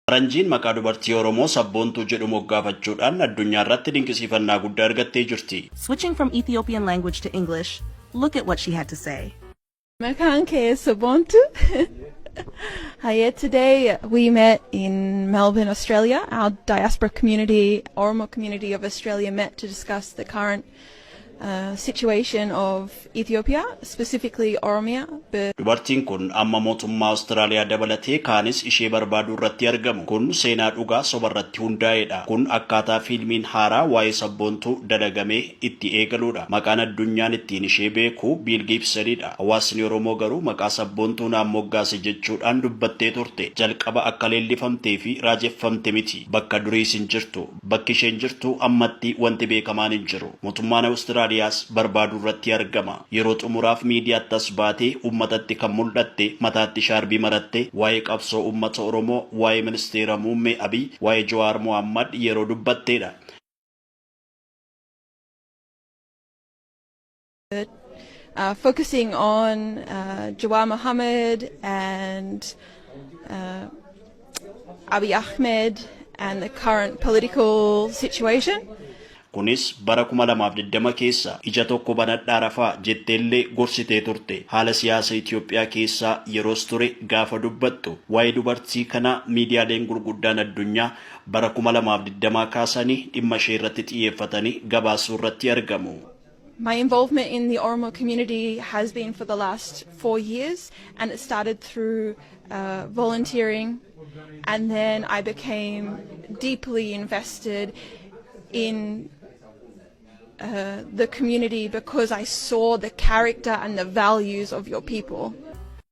Faranjiin maqaa dubartii Oromoo sabboontuu jedhu moggaafachuudhaan addunyaa irratti dinqisiifannaa guddaa argattee jirti. Switching from Ethiopian language to English, look at what she had to say. Maqaan kee Sabboontuu. Hiya, today we met in Melbourne, Australia. Our diaspora community, Oromo community of Australia, met to discuss the current situation of Ethiopia, specifically Oromia. Dubartiin kun amma mootummaa Austraaliyaa dabalatee kaanis ishee barbaaduu irratti argamu. Kun seenaa dhugaa soba irratti hundaa'edha. Kun akkaataa fiilmiin haaraa waa'ee sabboontuu dalagamee itti eegaluudha. Maqaan addunyaan ittiin ishee beeku Bill Gibsonidha. Hawaasni Oromoo garuu maqaa sabboontuu naan moggaase jechuudhaan dubbattee turte. Jalqaba akka leellifamtee fi raajeffamte miti. Bakka durii isin jirtu. Bakki isheen jirtu ammatti wanti beekamaan hin jiru. Mootummaan Austraaliyaas barbaaduu irratti argama. Yeroo xumuraaf miidiyaatti as baatee uummatatti kan mul'atte mataatti shaarbii maratte waa'ee qabsoo uummata Oromoo, waa'ee ministeera muummee Abiy, waa'ee Jawaar Mohammad yeroo dubbatteedha. Focusing on Jawaar Mohammed and Abiy Ahmed and the current political situation. Kunis bara 2020 keessa ija tokko banadhaa rafaa jetteellee gorsitee turte. Haala siyaasa Itoophiyaa keessaa yeroos ture gaafa dubbattu waa'ee dubartii kana miidiyaaleen gurguddaan addunyaa bara 2020 kaasanii dhimma ishee irratti xiyyeeffatanii gabaasuu irratti argamu. My involvement in the Oromo community has been for the last 4 years, and it started through volunteering, and then I became deeply invested in the community because I saw the character and the values of your people.